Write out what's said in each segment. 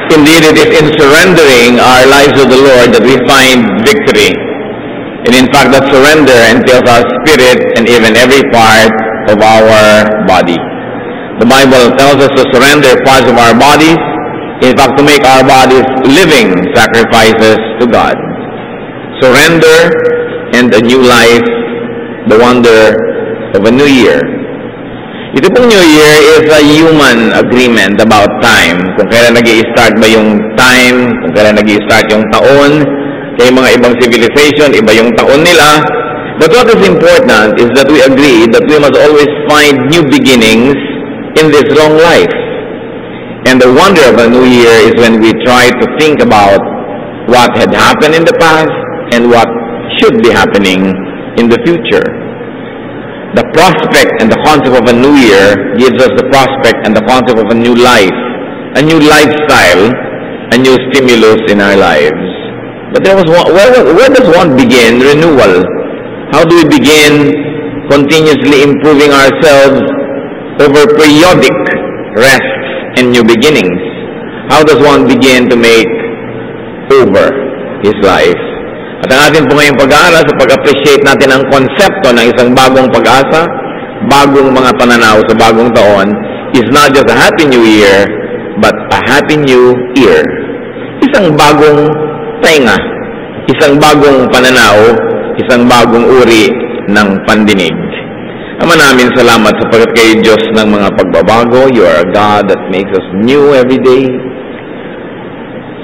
Indeed, it is in surrendering our lives to the Lord that we find victory. And in fact, that surrender entails our spirit and even every part of our body. The Bible tells us to surrender parts of our bodies, in fact, to make our bodies living sacrifices to God. Surrender and a new life, the wonder of a new year. Ito pong New Year is a human agreement about time. Kung kailan nag-i-start ba yung time, kung kailan nag-i-start yung taon, kaya mga ibang civilization, iba yung taon nila. But what is important is that we agree that we must always find new beginnings in this long life. And the wonder of a new year is when we try to think about what had happened in the past and what should be happening in the future. The prospect and the concept of a new year gives us the prospect and the concept of a new life, a new lifestyle, a new stimulus in our lives. But where does one begin renewal? How do we begin continuously improving ourselves over periodic rests and new beginnings? How does one begin to make over his life? At ang atin po ngayong pag-aaral sa pag-appreciate natin ang konsepto ng isang bagong pag-asa, bagong mga pananaw sa bagong taon, is not just a Happy New Year, but a Happy New Year. Isang bagong tainga, isang bagong pananaw, isang bagong uri ng pandinig. Ama namin, salamat sapagkat kayo Diyos ng mga pagbabago. You are a God that makes us new every day.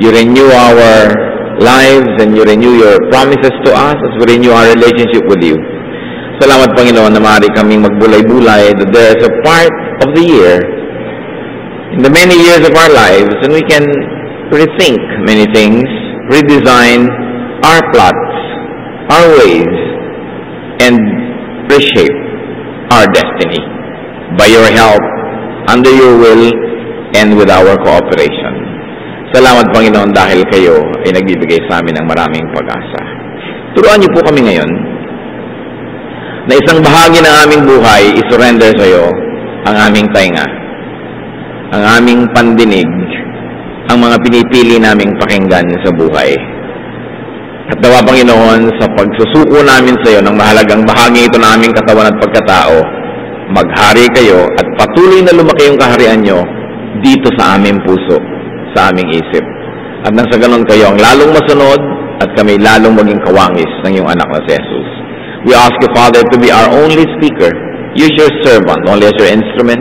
You renew our lives and you renew your promises to us as we renew our relationship with you. Salamat, Panginoon, na maaari kaming magbulay-bulay that there is a part of the year in the many years of our lives and we can rethink many things, redesign our plots, our ways, and reshape our destiny by your help, under your will, and with our cooperation. Salamat, Panginoon, dahil kayo ay nagbibigay sa amin ng maraming pag-asa. Turuan niyo po kami ngayon na isang bahagi ng aming buhay isurrender sa iyo ang aming tainga, ang aming pandinig, ang mga pinipili naming pakinggan sa buhay. At nawa, Panginoon, sa pagsusuko namin sa iyo ng mahalagang bahagi ito ng aming katawan at pagkatao, maghari kayo at patuloy na lumaki yung kaharian niyo dito sa aming puso, sa aming isip. At nang sa ganon kayo ang lalong masunod at kami lalong maging kawangis ng iyong anak na si Jesus. We ask you, Father, to be our only speaker. Use your servant only as your instrument.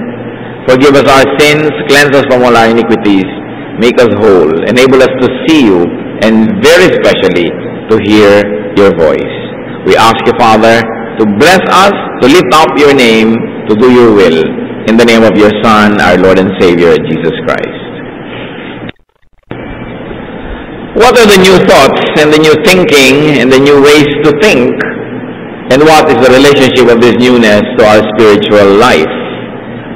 Forgive us our sins, cleanse us from all our iniquities, make us whole, enable us to see you, and very specially, to hear your voice. We ask you, Father, to bless us, to lift up your name, to do your will. In the name of your Son, our Lord and Savior, Jesus Christ. What are the new thoughts and the new thinking and the new ways to think? And what is the relationship of this newness to our spiritual life?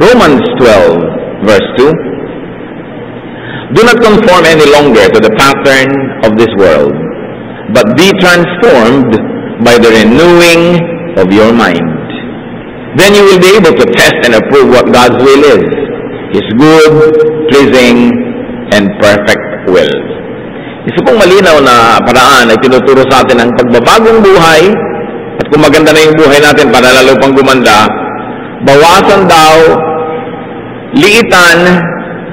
Romans 12, verse 2. Do not conform any longer to the pattern of this world, but be transformed by the renewing of your mind. Then you will be able to test and approve what God's will is, His good, pleasing, and perfect will. Isa pong malinaw na paraan ay tinuturo sa atin ang pagbabagong buhay at kung maganda na yung buhay natin para lalo pang gumanda, bawasan daw, liitan,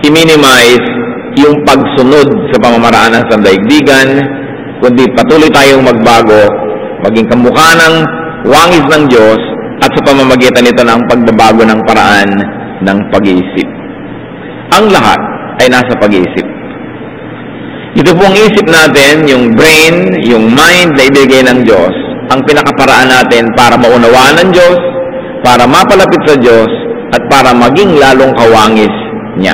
i-minimize yung pagsunod sa pamamaraan ng sandaigdigan, kundi patuloy tayong magbago, maging kamukha ng wangis ng Diyos at sa pamamagitan nito ng pagbabago ng paraan ng pag-iisip. Ang lahat ay nasa pag-iisip. Ito pong isip natin, yung brain, yung mind na ibigay ng Diyos, ang pinakaparaan natin para maunawaan ng Diyos, para mapalapit sa Diyos, at para maging lalong kawangis niya.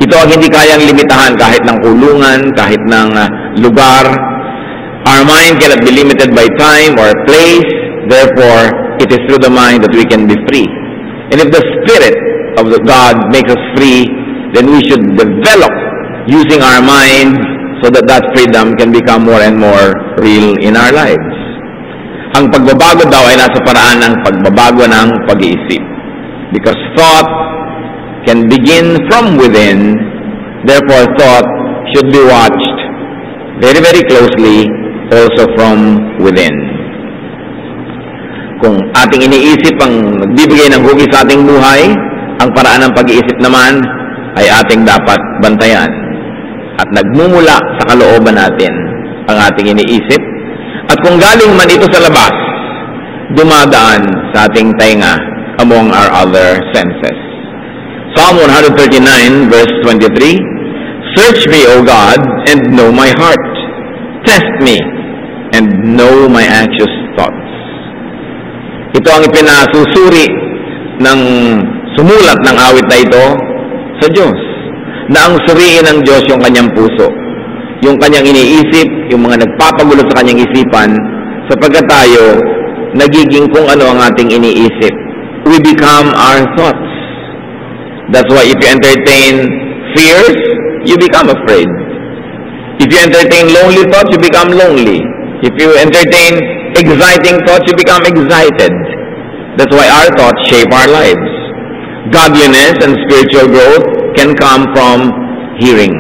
Ito ang hindi kayang limitahan kahit ng kulungan, kahit ng lugar. Our mind cannot be limited by time or place. Therefore, it is through the mind that we can be free. And if the Spirit of the God makes us free, then we should develop using our minds so that that freedom can become more and more real in our lives. Ang pagbabago daw ay nasa paraan ng pagbabago ng pag-iisip. Because thought can begin from within Therefore, thought should be watched very, very closely also from within. Kung ating iniisip ang nagbibigay ng hugis sa ating buhay, ang paraan ng pag-iisip naman ay ating dapat bantayan. At nagmumula sa kalooban natin ang ating iniisip. At kung galing man ito sa labas, dumadaan sa ating tainga among our other senses. Psalm 139 verse 23, Search me, O God, and know my heart. Test me, and know my anxious thoughts. Ito ang ipinasusuri ng sumulat ng awit na ito sa Diyos. Na ang suriin ng Diyos yung kanyang puso. Yung kanyang iniisip, yung mga nagpapagulo sa kanyang isipan, sapagkat tayo, nagiging kung ano ang ating iniisip. We become our thoughts. That's why if you entertain fears, you become afraid. If you entertain lonely thoughts, you become lonely. If you entertain exciting thoughts, you become excited. That's why our thoughts shape our lives. Godliness and spiritual growth can come from hearing.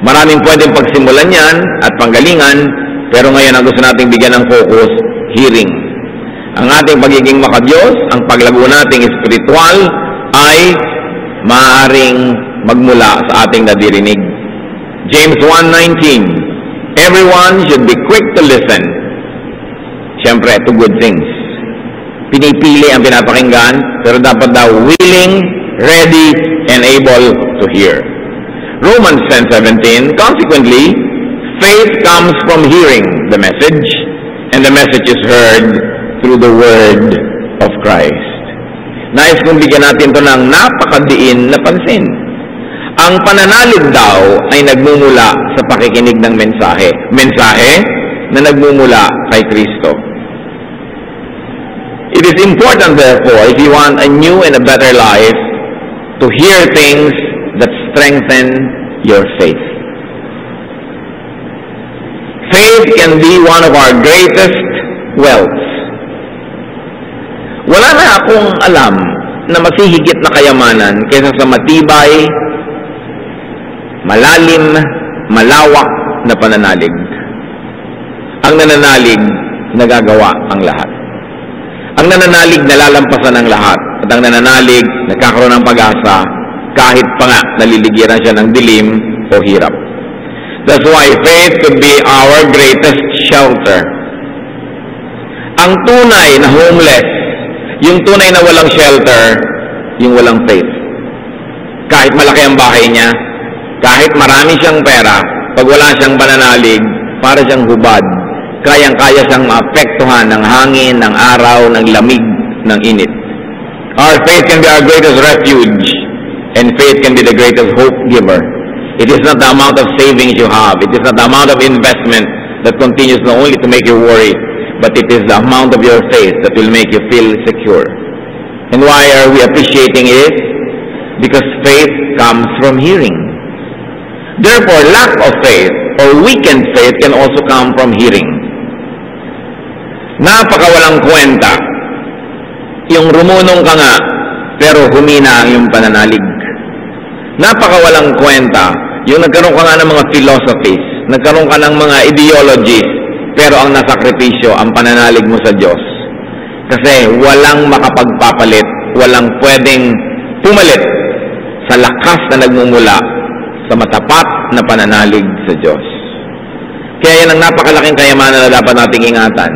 Maraming pwedeng pagsimulan yan at panggalingan, pero ngayon ang gusto nating bigyan ng focus, hearing. Ang ating pagiging makadiyos, ang paglago nating espiritual, ay maaaring magmula sa ating nadirinig. James 1:19, Everyone should be quick to listen. Siyempre, to good things. Pinipili ang pinapakinggan, pero dapat daw willing, ready, and able to hear. Romans 10:17, Consequently, faith comes from hearing the message, and the message is heard through the word of Christ. Nais kong bigyan natin ito ng napakadiin na pansin. Ang pananalig daw ay nagmumula sa pakikinig ng mensahe. Mensahe na nagmumula kay Kristo. It is important, therefore, if you want a new and a better life, to hear things that strengthen your faith. Faith can be one of our greatest wealths. Wala na akong alam na masihigit na kayamanan kaysa sa matibay, malalim, malawak na pananalig. Ang nananalig, nagagawa ang lahat. Ang nananalig, nalalampasan ang lahat. At ang nananalig, nagkakaroon ng pag-asa kahit pa nga naliligiran siya ng dilim o hirap. That's why faith could be our greatest shelter. Ang tunay na homeless, yung tunay na walang shelter, yung walang faith. Kahit malaki ang bahay niya, kahit marami siyang pera, pag wala siyang pananalig, para siyang hubad. Kayang-kaya siyang maapektuhan ng hangin, ng araw, ng lamig, ng init. Our faith can be our greatest refuge, and faith can be the greatest hope giver. It is not the amount of savings you have. It is not the amount of investment that continues not only to make you worry, but it is the amount of your faith that will make you feel secure. And why are we appreciating it? Because faith comes from hearing. Therefore, lack of faith or weakened faith can also come from hearing. Napakawalang kwenta. Yung rumunong ka nga, pero humina ang yung pananalig. Napakawalang kwenta. Yung nagkaroon ka nga ng mga philosophies, nagkaroon ka ng mga ideologies, pero ang nasakripisyo, ang pananalig mo sa Diyos. Kasi walang makapagpapalit, walang pwedeng pumalit sa lakas na nagmumula sa matapat na pananalig sa Diyos. Kaya yan ang napakalaking kayamanan na dapat nating ingatan.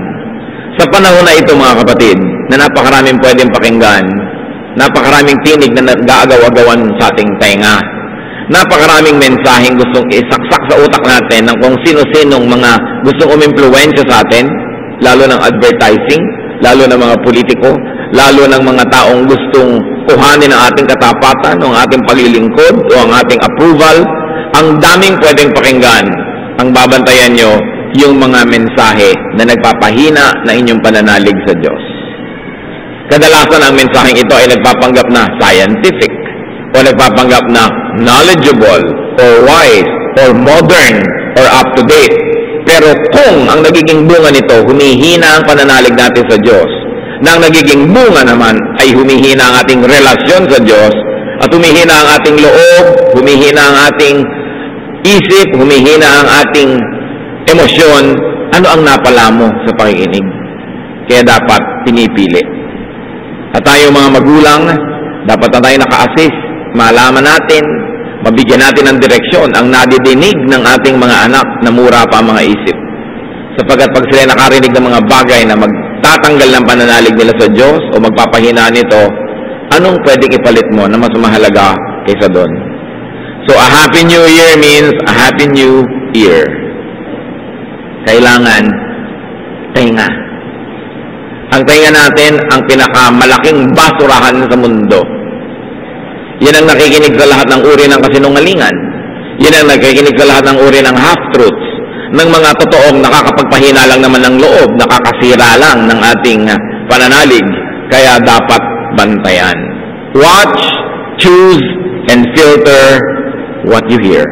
Sa panahon na ito, mga kapatid, na napakaraming pwedeng pakinggan, napakaraming tinig na nag-aagaw-agawan sa ating tainga, napakaraming mensaheng gustong isaksak sa utak natin ng kung sino-sinong mga gustong umimpluwensya sa atin, lalo ng advertising, lalo ng mga politiko, lalo ng mga taong gustong kuhanin ang ating katapatan, o ang ating paglilingkod, o ang ating approval. Ang daming pwedeng pakinggan. Ang babantayan nyo, yung mga mensahe na nagpapahina na inyong pananalig sa Diyos. Kadalasan ang mensaheng ito ay nagpapanggap na scientific, o nagpapanggap na knowledgeable, or wise, or modern, or up-to-date. Pero kung ang nagiging bunga nito, humihina ang pananalig natin sa Diyos, na ang nagiging bunga naman ay humihina ang ating relasyon sa Diyos, at humihina ang ating loob, humihina ang ating isip, humihina ang ating emosyon, ano ang napala mo sa pakikinig? Kaya dapat pinipili. At tayo mga magulang, dapat na tayo naka-assist, malaman natin, mabigyan natin ng direksyon ang nadidinig ng ating mga anak na mura pa ang mga isip. Sapagkat pag sila nakarinig ng mga bagay na magtatanggal ng pananalig nila sa Diyos o magpapahina nito, anong pwedeng ipalit mo na mas mahalaga kaysa doon? So, a Happy New Year means a Happy New Year. Kailangan tainga. Ang tainga natin, ang pinakamalaking basurahan sa mundo. Yan ang nakikinig sa lahat ng uri ng kasinungalingan. Yan ang nakikinig sa lahat ng uri ng half-truths, ng mga totoong nakakapagpahina lang naman ng loob, nakakasira lang ng ating pananalig. Kaya dapat bantayan. Watch, choose, and filter what you hear.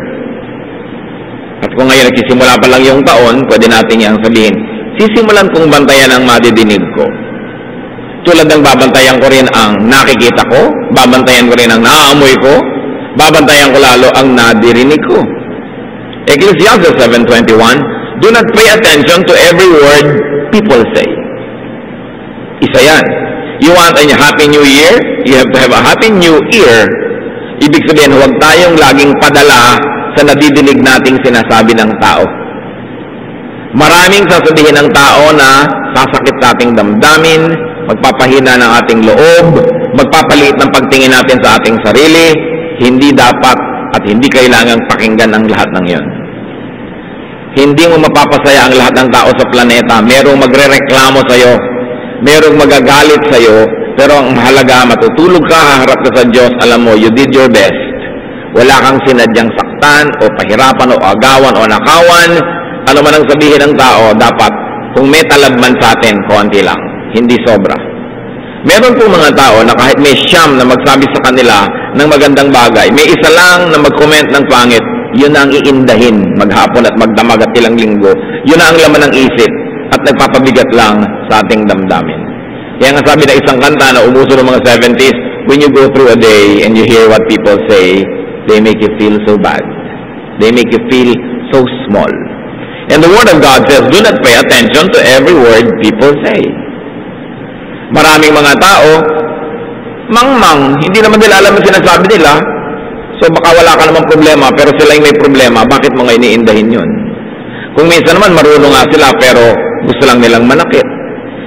At kung ngayon nagsisimula pa lang yung taon, pwede natin yang sabihin, sisimulan kong bantayan ang madidinig ko. Tulad ng babantayan ko rin ang nakikita ko, babantayan ko rin ang naaamoy ko, babantayan ko lalo ang nadirinig ko. Ecclesiastes 7:21, do not pay attention to every word people say. Isa yan. You want a Happy New Year? You have to have a Happy New Year. Ibig sabihin, huwag tayong laging padala sa nadidinig nating sinasabi ng tao. Maraming sasabihin ng tao na sasakit sa ating damdamin, magpapahina ng ating loob, magpapaliit ng pagtingin natin sa ating sarili. Hindi dapat at hindi kailangang pakinggan ang lahat ng yon. Hindi mo mapapasaya ang lahat ng tao sa planeta. Merong magrereklamo sa'yo, merong magagalit sa'yo, pero ang mahalaga, matutulog ka, haharap ka sa Diyos, alam mo, you did your best. Wala kang sinadyang saktan, o pahirapan, o agawan, o nakawan. Ano man ang sabihin ng tao, dapat, kung may talab man sa atin, konti lang, hindi sobra. Meron po mga tao na kahit may siyam na magsabi sa kanila ng magandang bagay, may isa lang na mag-comment ng pangit, yun na ang iindahin maghapon at magdamag at ilang linggo. Yun na ang laman ng isip at nagpapabigat lang sa ating damdamin. Kaya nga sabi na isang kanta na umuso ng mga 70s, when you go through a day and you hear what people say, they make you feel so bad. They make you feel so small. And the Word of God says, do not pay attention to every word people say. Maraming mga tao, mangmang, hindi naman nila alam ang sinasabi nila, so baka wala ka namang problema, pero sila yung may problema, bakit mo nga iniindahin yun? Kung minsan naman marunong nga sila, pero gusto lang nilang manakit.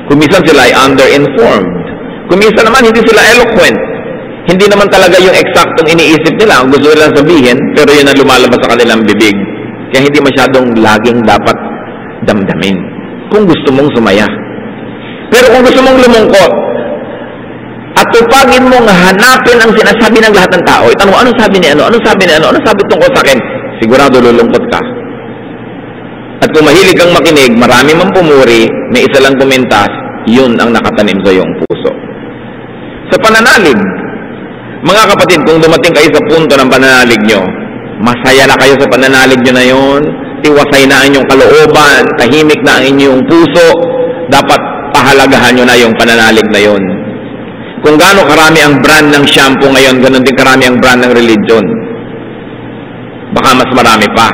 Kung minsan sila ay under-informed. Kung minsan naman hindi sila eloquent. Hindi naman talaga yung eksaktong iniisip nila, ang gusto nilang sabihin, pero yun ang lumalabas sa kanilang bibig. Kaya hindi masyadong laging dapat damdamin. Kung gusto mong sumaya. Pero kung gusto mong lumungkot, at tupagin mong hanapin ang sinasabi ng lahat ng tao, itanong mo, anong sabi ni ano? Anong sabi ni ano? Anong sabi tungkol sa akin? Sigurado lulungkot ka. At kung mahilig kang makinig, marami mang pumuri, may isa lang kumintas, yun ang nakatanim sa iyong puso. Sa pananalig, mga kapatid, kung dumating kayo sa punto ng pananalig nyo, masaya na kayo sa pananalig nyo na yun, tiwasay na ang inyong kalooban, tahimik na ang inyong puso, dapat pahalagahan nyo na yung pananalig na yun. Kung gaano karami ang brand ng shampoo ngayon, ganoon din karami ang brand ng religion. Baka mas marami pa.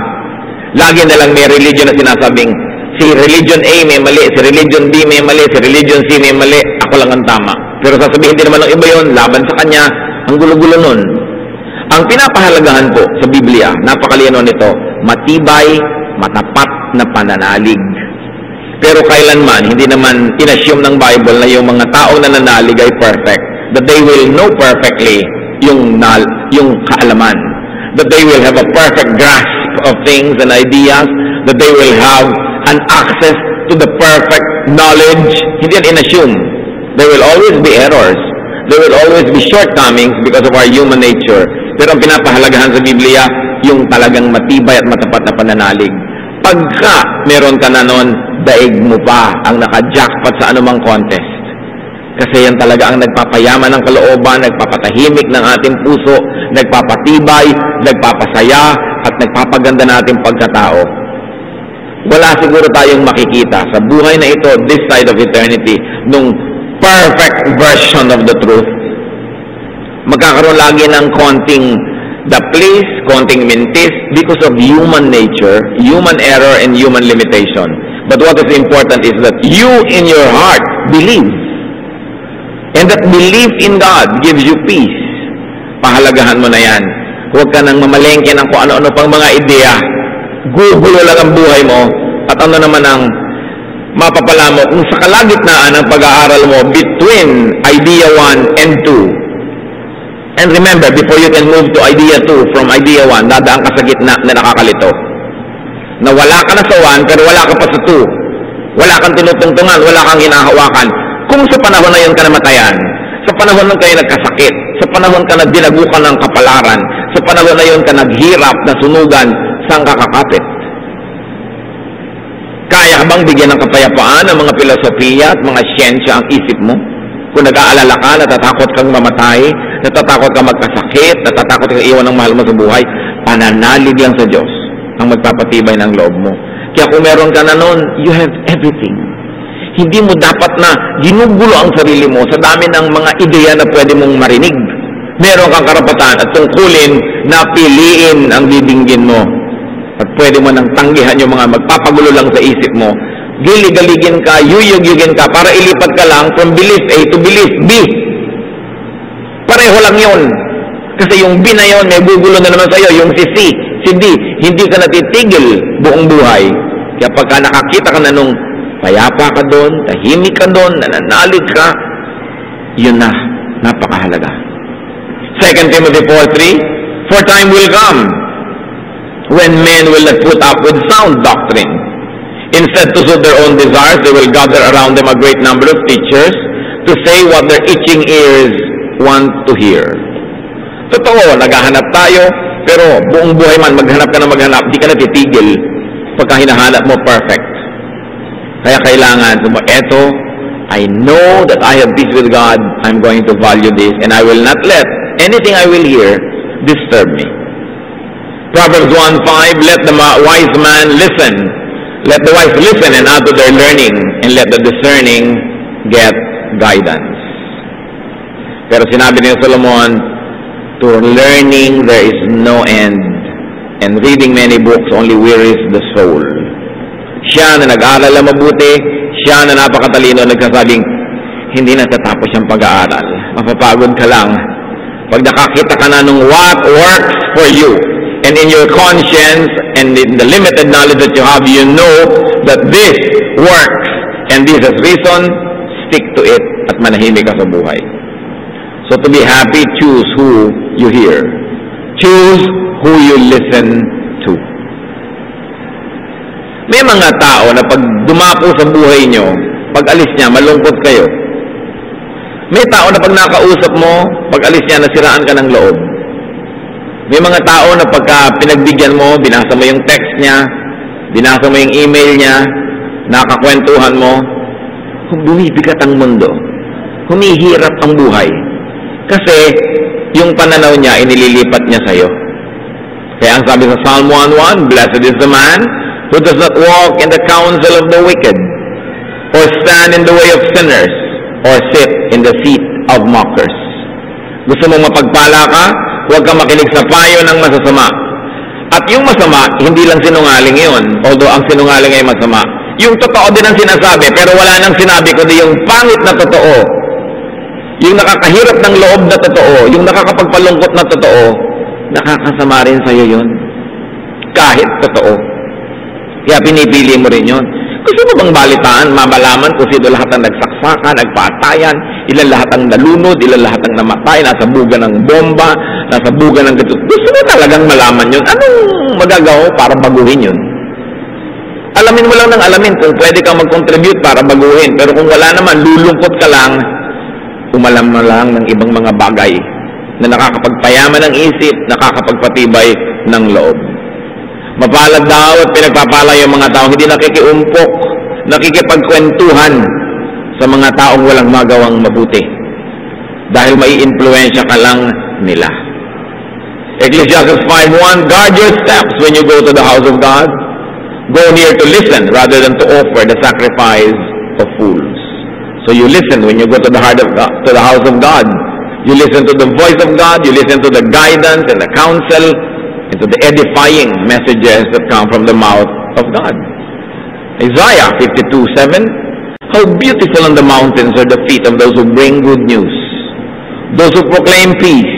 Lagi na lang may religion na sinasabing, si religion A may mali, si religion B may mali, si religion C may mali, ako lang ang tama. Pero sasabihin din naman ng iba yun, laban sa kanya, ang gulo-gulo nun. Ang pinapahalagahan po sa Biblia, napakalino nito, matibay, matapat na pananalig. Pero kailanman, hindi naman inassume ng Bible na yung mga tao na nanalig ay perfect. That they will know perfectly yung kaalaman. That they will have a perfect grasp of things and ideas. That they will have an access to the perfect knowledge. Hindi yan inassume. There will always be errors. There will always be shortcomings because of our human nature. Pero ang pinapahalagahan sa Biblia, yung talagang matibay at matapat na pananalig. Pagka meron ka na nun, daig mo pa ang naka-jackpot sa anumang contest. Kasi yan talaga ang nagpapayaman ng kalooban, nagpapatahimik ng ating puso, nagpapatibay, nagpapasaya, at nagpapaganda nating pagkatao. Wala siguro tayong makikita sa buhay na ito, this side of eternity, nung perfect version of the truth. Magkakaroon lagi ng konting daplis, konting mintis because of human nature, human error, and human limitation. But what is important is that you in your heart believe. And that belief in God gives you peace. Pahalagahan mo na yan. Huwag ka nang mamalengke ng kung ano-ano pang mga ideya. Gugulo lang ang buhay mo. At ano naman ang mapapala mo kung sa kalagitnaan ng pag-aaral mo between idea 1 and 2. And remember, before you can move to idea 2 from idea 1, dadaan ka sa gitna na nakakalito. Na wala ka na sa 1, pero wala ka pa sa 2. Wala kang tinutungtungan, wala kang hinahawakan. Kung sa panahon na yun ka namatayan, sa panahon na kayo nagkasakit, sa panahon ka na dinagukan ng kapalaran, sa panahon na yun ka naghirap, nasunugan, saan ka kakapit? Kaya bang bigyan ng kapayapaan ng mga filosofiya at mga siyensya ang isip mo? Kung nag-aalala ka, natatakot kang mamatay, natatakot kang magkasakit, natatakot kang iwan ng mahal mo sa buhay, pananalig lang sa Diyos ang magpapatibay ng loob mo. Kaya kung meron ka na nun, you have everything. Hindi mo dapat na ginugulo ang sarili mo sa dami ng mga ideya na pwede mong marinig. Meron kang karapatan at tungkulin na piliin ang bibinggin mo. At pwede mo nang tanggihan yung mga magpapagulo lang sa isip mo. Gilig-galigin ka, yuyug-yugin ka, para ilipat ka lang from belief A to belief B. Pareho lang yun. Kasi yung B na yun, may gugulo na naman sa'yo. Yung si C, si D, hindi ka natitigil buong buhay. Kaya pagka nakakita ka na nung payapa ka doon, tahimik ka doon, nananalig ka, yun na, napakahalaga. 2 Timothy 4:3, for time will come when men will not put up with sound doctrine. Instead, to suit their own desires, they will gather around them a great number of teachers to say what their itching ears want to hear. Totoo, naghahanap tayo, pero buong buhay man, maghanap ka na maghanap, di ka na titigil pagka hinahanap mo perfect. Kaya kailangan, eto, I know that I have peace with God, I'm going to value this, and I will not let anything I will hear disturb me. Proverbs 1:5, let the wise man listen. Let the wise listen and add to their learning, and let the discerning get guidance. Pero sinabi ni Solomon, to learning there is no end, and reading many books only wearies the soul. Siya na nag-aaral na mabuti, siya na napakatalino, nagsasabing, hindi natatapos siyang pag-aaral. Mapapagod ka lang. Pag nakakita ka na nung what works for you, and in your conscience, and in the limited knowledge that you have, you know that this works, and this has reason, stick to it, at manahimik ka sa buhay. So to be happy, choose who you hear. Choose who you listen to. May mga tao na pag dumapo sa buhay nyo, pag alis niya, malungkot kayo. May tao na pag nakausap mo, pag alis niya, nasiraan ka ng loob. May mga tao na pagka pinagbigyan mo, binasa mo yung text niya, binasa mo yung email niya, nakakwentuhan mo, bumibigat ang mundo. Humihirap ang buhay. Kasi yung pananaw niya, inililipat niya sa'yo. Kaya ang sabi sa Psalm 1:1, blessed is the man who does not walk in the counsel of the wicked, or stand in the way of sinners, or sit in the seat of mockers. Gusto mong mapagpala ka? Huwag ka makinig sa payo ng masasama. At yung masama, hindi lang sinungaling yun, although ang sinungaling ay masama. Yung totoo din ang sinasabi, pero wala nang sinabi kundi yung pangit na totoo. Yung nakakahirap ng loob na totoo, yung nakakapagpalungkot na totoo, nakakasama rin sa'yo yun. Kahit totoo. Kaya pinipili mo rin yun. Gusto mo bang balitaan, mamalaman kung sino lahat ang nagsaksakan, nagpatayan, ilan lahat ang nalunod, ilan lahat ang namatay, nasa buga ng bomba, nasa buga ng gatot. Gusto mo talagang malaman yun? Anong magagawa para baguhin yun? Alamin mo lang ng alamin kung pwede kang mag-contribute para baguhin. Pero kung wala naman, lulungkot ka lang, umalam mo lang ng ibang mga bagay na nakakapagpayaman ng isip, nakakapagpatibay ng loob. Mapalad daw at pinagpapala yung mga tao hindi nakikiumpok, nakikipagkwentuhan sa mga taong walang magawang mabuti. Dahil may influensya ka lang nila. Ecclesiastes 5:1, guard your steps when you go to the house of God. Go near to listen rather than to offer the sacrifice of fools. So you listen when you go to the house of God. You listen to the voice of God, you listen to the guidance and the counsel, and to the edifying messages that come from the mouth of God. Isaiah 52:7, how beautiful on the mountains are the feet of those who bring good news, those who proclaim peace,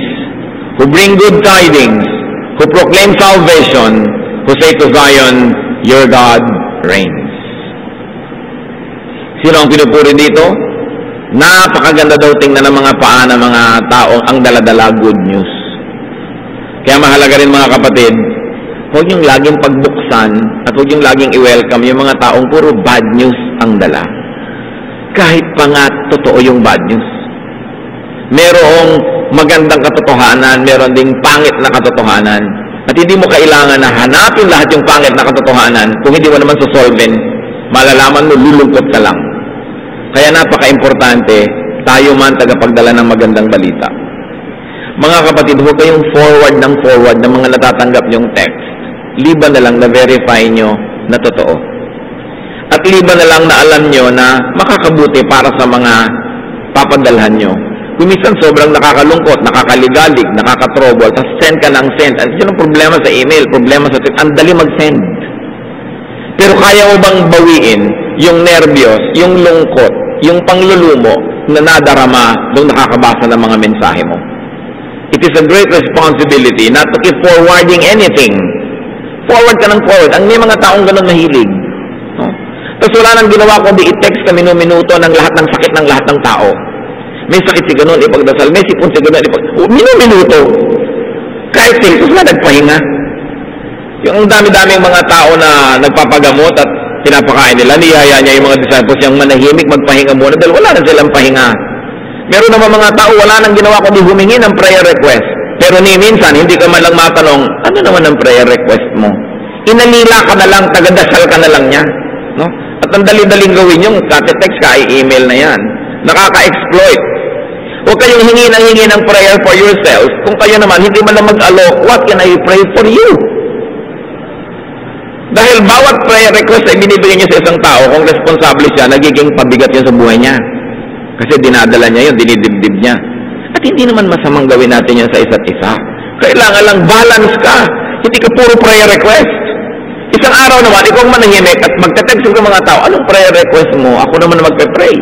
who bring good tidings, who proclaim salvation, who say to Zion, your God reigns. Sino ang pinupuri dito? Napakaganda daw tingnan ng mga paa ng mga taong ang daladala good news. Kaya mahalaga rin mga kapatid, huwag yung laging pagbuksan at huwag yung laging i-welcome yung mga taong puro bad news ang dala. Kahit pa nga totoo yung bad news. Merong magandang katotohanan, meron ding pangit na katotohanan. At hindi mo kailangan na hanapin lahat yung pangit na katotohanan kung hindi mo naman susolven, malalaman mo, lulungkot ka lang. Kaya napaka-importante, tayo man tagapagdala ng magandang balita. Mga kapatid, huwag kayong forward ng mga natatanggap yung text. Liban na lang na verify nyo na totoo. At liban na lang na alam nyo na makakabuti para sa mga papadalhan nyo. Kung minsan sobrang nakakalungkot, nakakaligalig, nakakatrobol, tapos send ka ng send. At yun ang problema sa email, problema sa text. Ang dali mag-send. Pero kaya mo bang bawiin yung nervyos, yung lungkot, yung panglulumo na nadarama nung nakakabasa ng mga mensahe mo? It is a great responsibility not to keep forwarding anything. Forward ka ng forward. Ang may mga taong ganun mahilig. No? Tapos wala nang ginawa kundi i-text ka minuminuto ng lahat ng sakit ng lahat ng tao. May sakit si ganun, ipagdasal. May sipon si ganun, minuminuto. Kahit Jesus na nagpahinga. Yung dami-daming mga tao na nagpapagamot at pinapakain nila, niyaya niya yung mga disciples yung manahimik, magpahinga muna dahil wala na silang pahinga. Meron naman mga tao, wala nang ginawa kundi humingi ng prayer request. Pero ni minsan, hindi ka man lang matanong, ano naman ang prayer request mo? Inalila ka na lang, tagadasal ka na lang niya. No? At ang dali-daling gawin yung kate-text ka, i-email na yan. Nakaka-exploit. Huwag kayong hingi ng prayer for yourself. Kung kayo naman, hindi man lang mag-alok, what can I pray for you? Dahil bawat prayer request ay binibigyan niyo sa isang tao, kung responsable siya, nagiging pabigat yun sa buhay niya. Kasi dinadala niya yun, dinidibdib niya. At hindi naman masamang gawin natin yan sa isa't isa. Kailangan lang balance ka. Hindi ka puro prayer request. Isang araw naman, ikaw manahimik at magte-text ka mga tao, anong prayer request mo? Ako naman magpe-pray.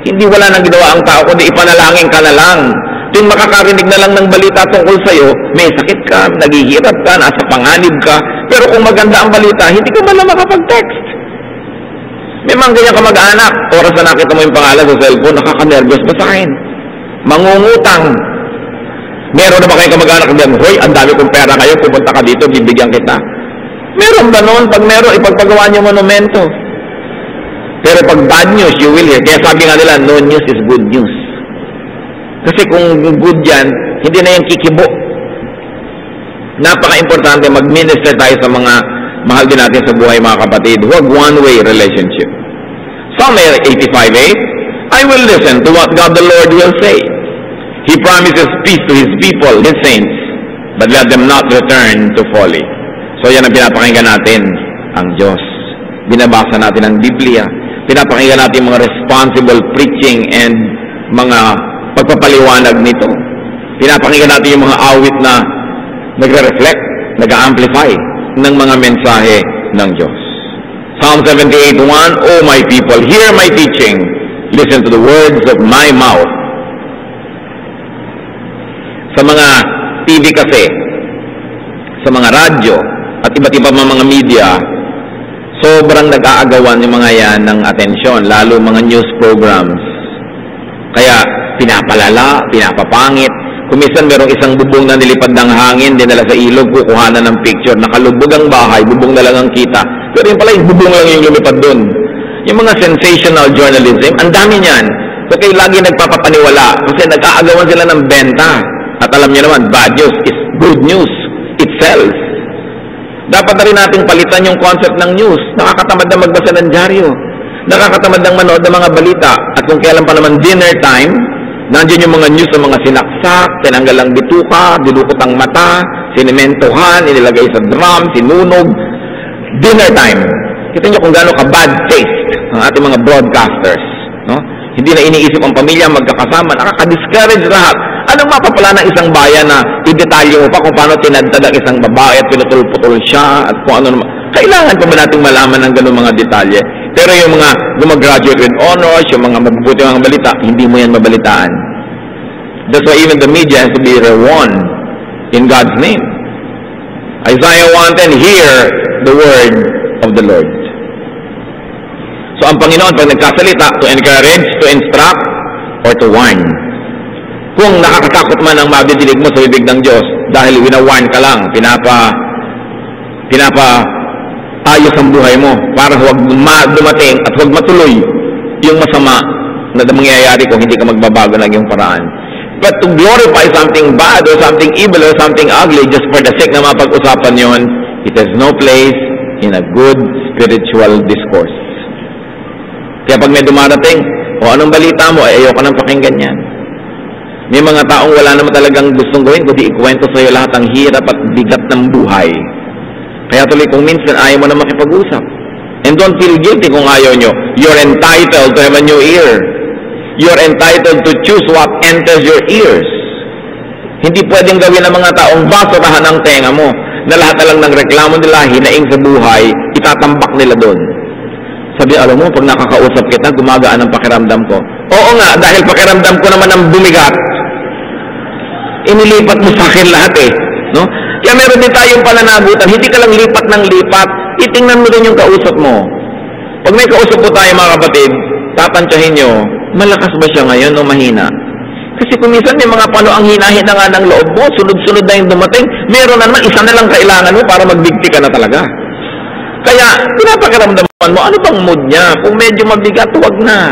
Hindi wala nang ginawa ang tao, kundi ipanalangin ka na lang. Tuwing makakarinig na lang ng balita tungkol sa'yo, may sakit ka, naghihirap ka, nasa panganib ka, pero kung maganda ang balita, hindi ka man lang makapag-text. May mga ganyan ka mag-anak, oras na nakita mo yung pangalan sa cellphone, nakaka-nervous ba sa akin? Mangungutang. Meron na ba kayo kamag-anak diyan? Hoy, ang dami kong pera kayo, pupunta ka dito, bibigyan kita. Meron ba noon? Pag meron, ipagpagawa niyo monumento. Pero pag bad news, you will hear. Kaya sabi nga nila, no news is good news. Kasi kung good yan, hindi na yung kikibo. Napaka-importante mag-minister tayo sa mga mahal din natin sa buhay, mga kapatid. Huwag one-way relationship. Psalm 85:8, I will listen to what God the Lord will say. He promises peace to His people, His saints, but let them not return to folly. So yan ang pinapakinggan natin, ang Diyos. Binabasa natin ang Biblia. Pinapakinggan natin mga responsible preaching and mga pagpapaliwanag nito. Pinapakinggan natin yung mga awit na nagre-reflect, nag-amplify ng mga mensahe ng Diyos. Psalm 78:1, O my people, hear my teaching. Listen to the words of my mouth. Sa mga TV kasi, sa mga radyo, at iba't iba mga media, sobrang nag-aagawan yung mga yan ng atensyon, lalo mga news programs. Kaya, pinapalala, pinapapangit. Kung minsan merong isang bubong na nilipad ng hangin, dinala sa ilog, kukuhanan ng picture, nakalubog ang bahay, bubong na lang ang kita. Pero yun pala, yung bubong lang yung lumipad dun. Yung mga sensational journalism, ang dami niyan. So kayo lagi nagpapapaniwala kasi nag-aagawan sila ng benta. At alam niyo naman, bad news is good news. It sells. Dapat na rin natin palitan yung concept ng news. Nakakatamad na magbasa ng dyaryo. Nakakatamad ng manood ng mga balita. At kung kailan pa naman dinner time, nandiyan yung mga news ng mga sinaksak, tinanggal ang bituka, dilukot ang mata, sinimentohan, inilagay sa drum, sinunog. Dinner time. Kita niyo kung gaano ka-bad taste ang ating mga broadcasters. No? Hindi na iniisip ang pamilya, magkakasama, nakaka-discourage lahat. Anong mapapala ng isang bayan na i-detalye mo pa kung paano tinadtad ang isang babae at pinutol-putol siya at kung ano naman. Kailangan pa ba nating malaman ng ganung mga detalye? Pero yung mga gumagraduate with honors, yung mga mabubuti mga balita, hindi mo yan mabalitaan. That's why even the media has to be rewarned in God's name. Isaiah 1:10, hear the word of the Lord. So ang Panginoon, pag nagkasalita, to encourage, to instruct, or to warn. Kung nakakatakot man ang mabidinig mo sa bibig ng Diyos, dahil wina-warn ka lang, ayos ang buhay mo, para huwag dumating at huwag matuloy yung masama na mangyayari kung hindi ka magbabago ng iyong paraan. But to glorify something bad or something evil or something ugly just for the sake na mapag-usapan yon, it has no place in a good spiritual discourse. Kaya pag may dumarating, o anong balita mo, ay ayoko nang pakinggan yan. May mga taong wala naman talagang gustong gawin, kundi ikwento sa iyo lahat ang hirap at bigat ng buhay. Kaya tuloy kung minsan ayaw mo na makipag-usap. And don't feel guilty kung ayaw nyo. You're entitled to have a new ear. You're entitled to choose what enters your ears. Hindi pwedeng gawin ng mga taong basurahan ang tenga mo, na lahat na lang ng reklamo nila, hinaing sa buhay, itatambak nila doon. Sabi, alam mo, pag nakakausap kita, gumagaan ang pakiramdam ko. Oo nga, dahil pakiramdam ko naman ang bumigat, inilipat mo sa akin lahat eh. No? Kaya meron din tayong pananagutan, hindi ka lang lipat ng lipat, itingnan mo din yung kausap mo. Pag may kausap po tayo mga kapatid, tatantyahin nyo, malakas ba siya ngayon o mahina? Kasi kung minsan may mga pano ang hina-hina nga ng loob mo, sunod-sunod na yung dumating, meron na naman, isa na lang kailangan mo para magbigti ka na talaga. Kaya, pinapakiramdaman mo, ano bang mood niya? Kung medyo mabigat, huwag na.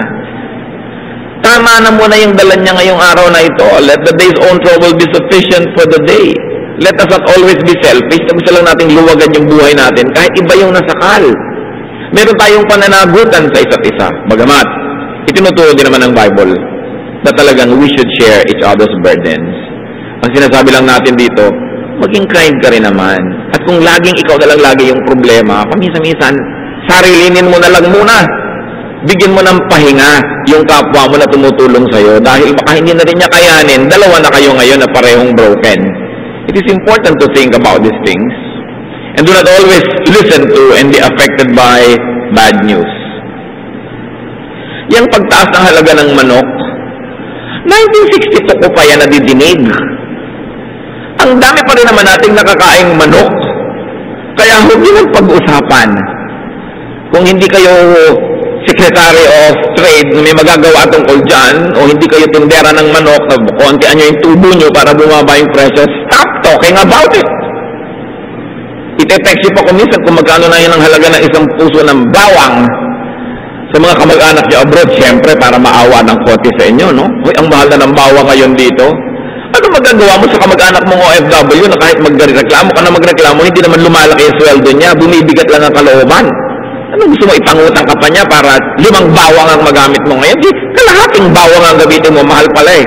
Tama na muna yung dalan niya ngayong araw na ito. Let the day's own trouble be sufficient for the day. Let us not always be selfish. Gusto lang nating luwagan yung buhay natin, kahit iba yung nasakal. Meron tayong pananagutan sa isa't isa. Bagamat, itinuturo din naman ng Bible na talagang we should share each other's burdens. Ang sinasabi lang natin dito, maging kind ka rin naman. At kung laging ikaw na lang lagi yung problema, paminsan-minsan, sarilinin mo na lang muna. Bigyan mo ng pahinga yung kapwa mo na tumutulong sa'yo dahil baka hindi na rin niya kayanin. Dalawa na kayo ngayon na parehong broken. It is important to think about these things and do not always listen to and be affected by bad news. Yang pagtaas ng halaga ng manok, 1962 ko pa yan nadidinig. Ang dami pa rin naman nating nakakaing manok. Kaya huwag yun ang pag-usapan. Kung hindi kayo Secretary of Trade na may magagawa tungkol dyan, o hindi kayo tindera ng manok, na kontian nyo yung tubo nyo para bumaba yung presyo, stop talking about it. Ite-text pa ko minsan kung magkano na yun ang halaga ng isang puso ng bawang sa mga kamag-anak nyo abroad, siyempre para maawa ng konti sa inyo, no? Uy, ang mahal na ng bawang ngayon dito. Ano magagawa mo sa kamag-anak mong OFW na kahit magreklamo ka na magreklamo, hindi naman lumalaki yung sweldo niya, bumibigat lang ang kalooban. Ano gusto mo, ipangutang ka pa niya para 5 bawang ang magamit mo ngayon? Di, kalahating bawang ang gamitin mo, mahal pala eh.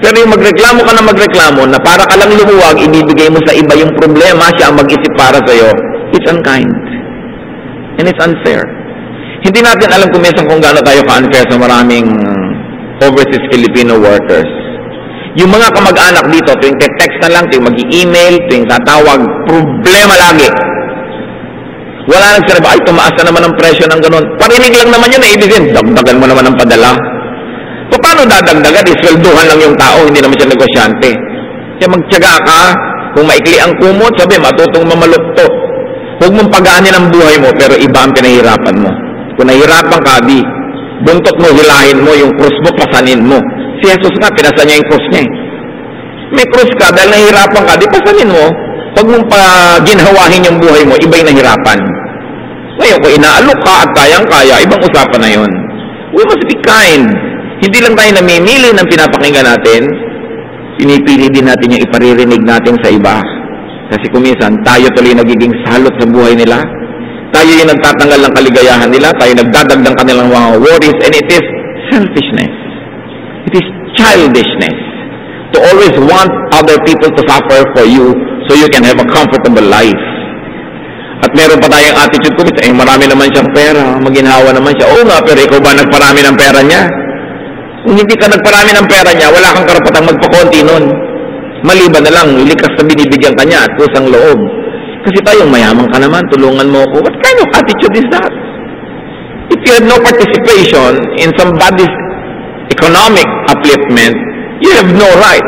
Pero yung magreklamo ka na magreklamo na para ka lang lumuwag, ibibigay mo sa iba yung problema, siya ang mag-isip para sa'yo, it's unkind. And it's unfair. Hindi natin alam kung gaano tayo ka-unfair sa maraming overseas Filipino workers. Yung mga kamag-anak dito, tuwing text na lang, tuwing mag-i-email, tuwing tatawag, problema lagi. Wala nang sinabi, ay, tumaas na naman ang presyo ng ganun. Parinig lang naman yun, ibigin, dagdagan mo naman ang padala. So, paano dadagdagan? Iswelduhan lang yung tao, hindi naman siya negosyante. Kaya magtiyaga ka, kung maikli ang kumot, sabi, matutong mamalukto. Huwag mong pagaanin ang buhay mo, pero iba ang pinahirapan mo. Kung nahirapan ka, di, buntot mo, hilahin mo, yung krus mo, pasanin mo. Si Jesus nga, pinasan niya yung krus niya. May krus ka, dahil nahirapan ka, di pasanin mo. Huwag mong ginhawahin yung buhay mo, iba yung nahirapan. Ngayon, kung inaalok ka at kayang-kaya, ibang usapan na yun. We must be kind. Hindi lang tayo namimili ng pinapakinggan natin, pinipili din natin yung iparirinig natin sa iba. Kasi kuminsan, tayo tuloy nagiging salot sa buhay nila. Tayo yung nagtatanggal ng kaligayahan nila, tayo nagdadagdag kanilang mga worries, and it is selfishness. It is childishness to always want other people to suffer for you so you can have a comfortable life. At meron pa tayong attitude ko, marami naman siyang pera, maginhawa naman siya. Oo nga, pero ikaw ba nagparami ng pera niya? Kung hindi ka nagparami ng pera niya, wala kang karapatang magpakonti nun. Maliban na lang, likas na binibigyan ka niya at kusang loob. Kasi tayong mayaman ka naman, tulungan mo ako. What kind of attitude is that? If you have no participation in somebody's economic upliftment, you have no right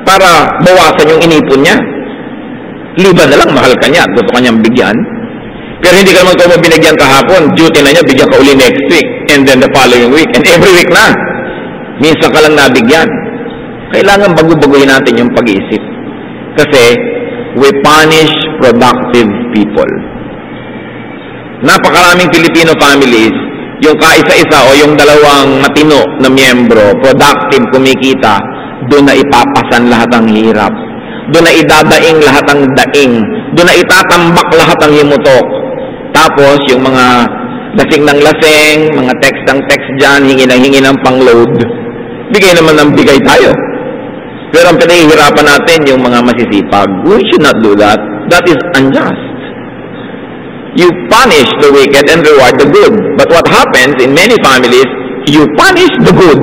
para bawasan yung inipon niya. Liban na lang, mahal ka niya at gusto ka niyang bigyan. Pero hindi ka naman kung binigyan kahapon, duty na niya, bigyan ka uli next week, and then the following week, and every week na. Minsan ka lang nabigyan. Kailangan bago-baguhin natin yung pag-iisip. Kasi, we punish productive people. Napakaraming Filipino families, yung kaisa-isa o yung dalawang matino na miyembro, productive, kumikita, doon na ipapasan lahat ang hirap. Doon na idadaing lahat ang daing. Doon na itatambak lahat ang himutok. Tapos, yung mga lasing ng lasing, mga text ng text dyan, hingi ng pang-load, bigay naman ng bigay tayo. Pero ang pinahihirapan natin, yung mga masisipag. We should not do that. That is unjust. You punish the wicked and reward the good. But what happens in many families, you punish the good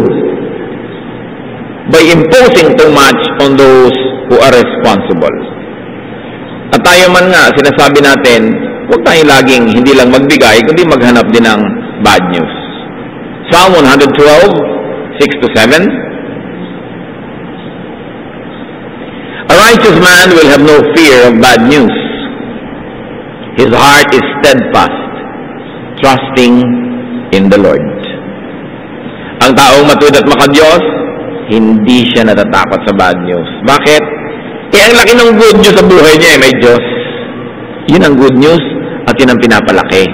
by imposing too much on those who are responsible. At tayo man nga, sinasabi natin, huwag tayong laging hindi lang magbigay, kundi maghanap din ng bad news. Psalm 112, 6-7. A righteous man will have no fear of bad news. His heart is steadfast, trusting in the Lord. Ang taong matuwid at makadiyos, hindi siya natatakot sa bad news. Bakit? Ang laki ng good news sa buhay niya, may Diyos. Yun ang good news at yun ang pinapalaki.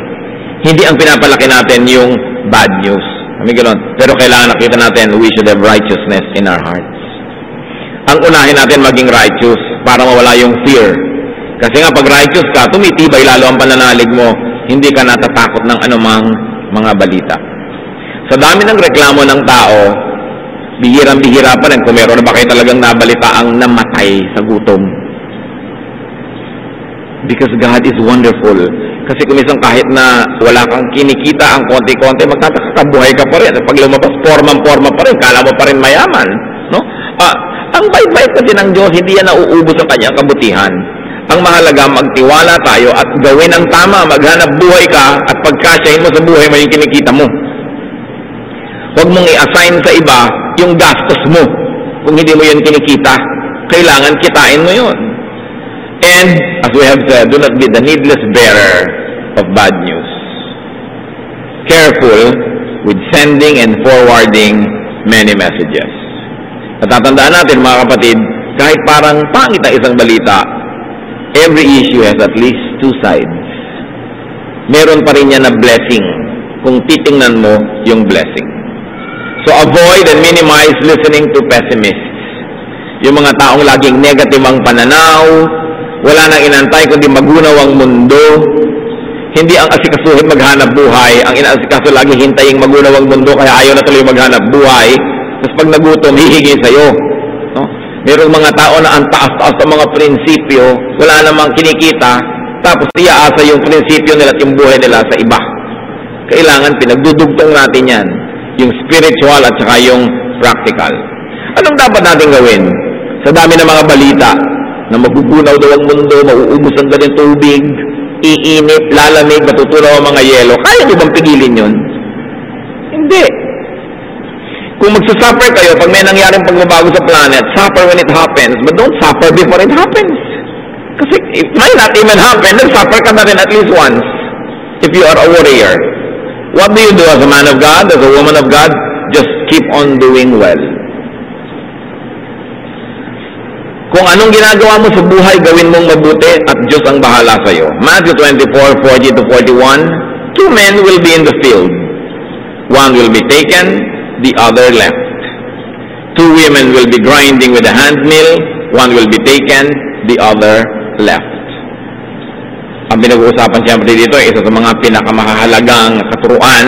Hindi ang pinapalaki natin yung bad news. Pero kailangan nakita natin, we should have righteousness in our hearts. Ang unahin natin maging righteous para mawala yung fear. Kasi nga pag righteous ka, tumitibay lalo ang pananalig mo. Hindi ka natatakot ng anumang mga balita. Sa dami ng reklamo ng tao, bihirang-bihira pa rin kung meron na ba kayo talagang nabalita ang namatay sa gutom. Because God is wonderful. Kasi kung isang kahit na wala kang kinikita ang konti-konti, magtataka ka, buhay ka pa rin. At pag lumabas, forma pa rin. Kala mo pa rin mayaman. No? Ang bait-bait kasi ng Diyos, hindi yan nauubos sa kanyang kabutihan. Ang mahalaga, magtiwala tayo at gawin ang tama. Maghanap buhay ka at pagkasyahin mo sa buhay mo yung kinikita mo. Huwag mong i-assign sa iba yung gastos mo. Kung hindi mo yun kinikita, kailangan kitain mo yun. And, as we have said, do not be the needless bearer of bad news. Careful with sending and forwarding many messages. Natatandaan natin, mga kapatid, kahit parang pangit ang isang balita, every issue has at least two sides. Meron pa rin yan na blessing kung titingnan mo yung blessing. So avoid and minimize listening to pessimists. Yung mga taong laging negative ang pananaw, wala nang inantay kundi magunaw ang mundo. Hindi ang asikasuhin maghanap buhay, ang inaasikaso lagi hintayin magunaw ang mundo kaya ayaw na tuloy maghanap buhay. Tapos pag nagutom, hihingi sa'yo. No? Merong mga tao na ang taas-taas ng mga prinsipyo, wala namang kinikita, tapos iaasa yung prinsipyo nila at yung buhay nila sa iba. Kailangan pinagdudugtong natin yan. Yung spiritual at saka yung practical. Anong dapat natin gawin? Sa dami ng mga balita na magugunaw daw ang mundo, mauubos ang ganyan tubig, iinit, lalamig, matutunaw ang mga yelo, kaya nyo bang pigilin yun? Hindi. Kung magsasuffer kayo, pag may nangyaring pagbabago sa planet, suffer when it happens, but don't suffer before it happens. Kasi it might not even happen, then suffer ka na rin at least once if you are a warrior. What do you do as a man of God, as a woman of God? Just keep on doing well. Kung anong ginagawa mo sa buhay, gawin mong mabuti at Diyos ang bahala sa iyo. Matthew 24:40-41, 2 men will be in the field. One will be taken, the other left. 2 women will be grinding with a hand mill. One will be taken, the other left. Ang pinag-uusapan siyempre dito ay isa sa mga pinakamahalagang katuruan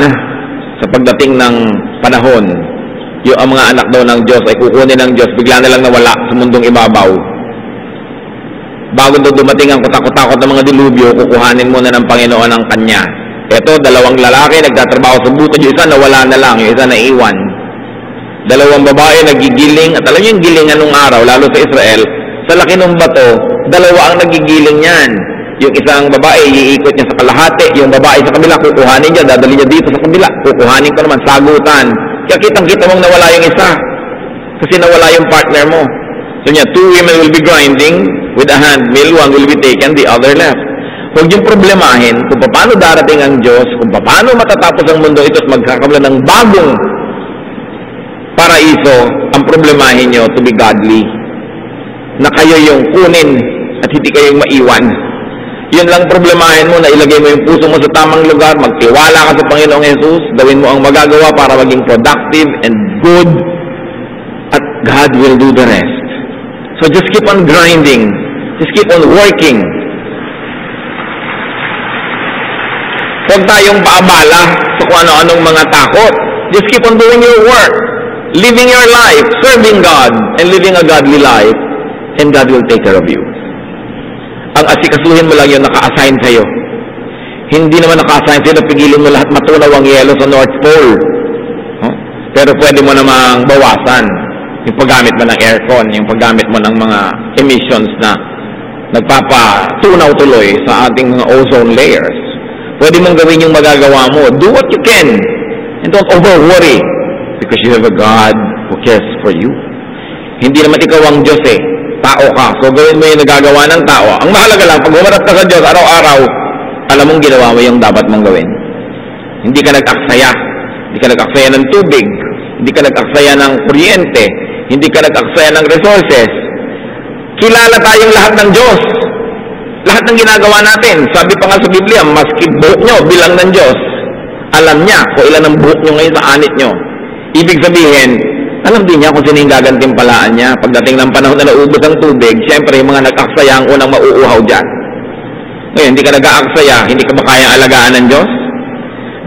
sa pagdating ng panahon. Yung ang mga anak daw ng Diyos ay kukunin ng Diyos, bigla na lang nawala sa mundong ibabaw. Bago daw dumating ang kutakot-takot ng mga dilubyo, kukuhanin muna ng Panginoon ang kanya. Ito, 2 lalaki nagtatrabaho sa buto, yung isa nawala na lang, yung isa naiwan. Dalawang babae nagigiling, at alam niyo yung gilingan nung araw, lalo sa Israel, sa laki ng bato, dalawa ang nagigiling yan. Yung isang babae, iikot niya sa kalahati, yung babae sa kabila, kukuhanin niya, dadali niya dito sa kabila, kukuhanin ko naman, sagutan. Kaya kitang-kita mong nawala yung isa, kasi nawala yung partner mo. So niya, 2 women will be grinding with a handmill, one will be taken, the other left. Huwag yung problemahin kung paano darating ang Diyos, kung paano matatapos ang mundo ito at magkakaroon ng bagong paraiso. Ang problemahin nyo to be godly, na kayo yung kunin at hindi kayong maiwan. Yun lang problemahin mo, na ilagay mo yung puso mo sa tamang lugar, magtiwala ka sa Panginoong Jesus, gawin mo ang magagawa para maging productive and good, at God will do the rest. So just keep on grinding, just keep on working. Huwag tayong paabala sa kung ano-anong mga takot. Just keep on doing your work, living your life, serving God, and living a godly life, and God will take care of you. Ang asikasuhin mo lang yung naka-assign sa'yo. Hindi naman naka-assign sa'yo na pigilin mo lahat matunaw ang yelo sa North Pole. Pero pwede mo namang bawasan yung paggamit mo ng aircon, yung paggamit mo ng mga emissions na nagpapatunaw tuloy sa ating mga ozone layers. Pwede mong gawin yung magagawa mo. Do what you can. And don't over-worry. Because you have a God who cares for you. Hindi naman ikaw ang Diyos eh. Tao ka. So gawin mo yung nagagawa ng tao. Ang mahalaga lang, pag humarap ka sa Diyos araw-araw, alam mong ginawa mo yung dapat mong gawin. Hindi ka nag-aksaya. Hindi ka nag-aksaya ng tubig. Hindi ka nag-aksaya ng kuryente. Hindi ka nag-aksaya ng resources. Kilala tayong lahat ng Diyos. Lahat ng ginagawa natin. Sabi pa nga sa Biblia, maski buhok nyo bilang ng Diyos, alam niya kung ilan ang buhok nyo ngayon sa anit nyo. Ibig sabihin, alam din niya kung sino yung gagantimpalaan niya. Pagdating ng panahon na naubos ang tubig, siyempre yung mga nag-aksaya ang unang mauuhaw dyan. Ngayon, hindi ka nag-aaksaya, hindi ka ba kayang alagaan ng Diyos?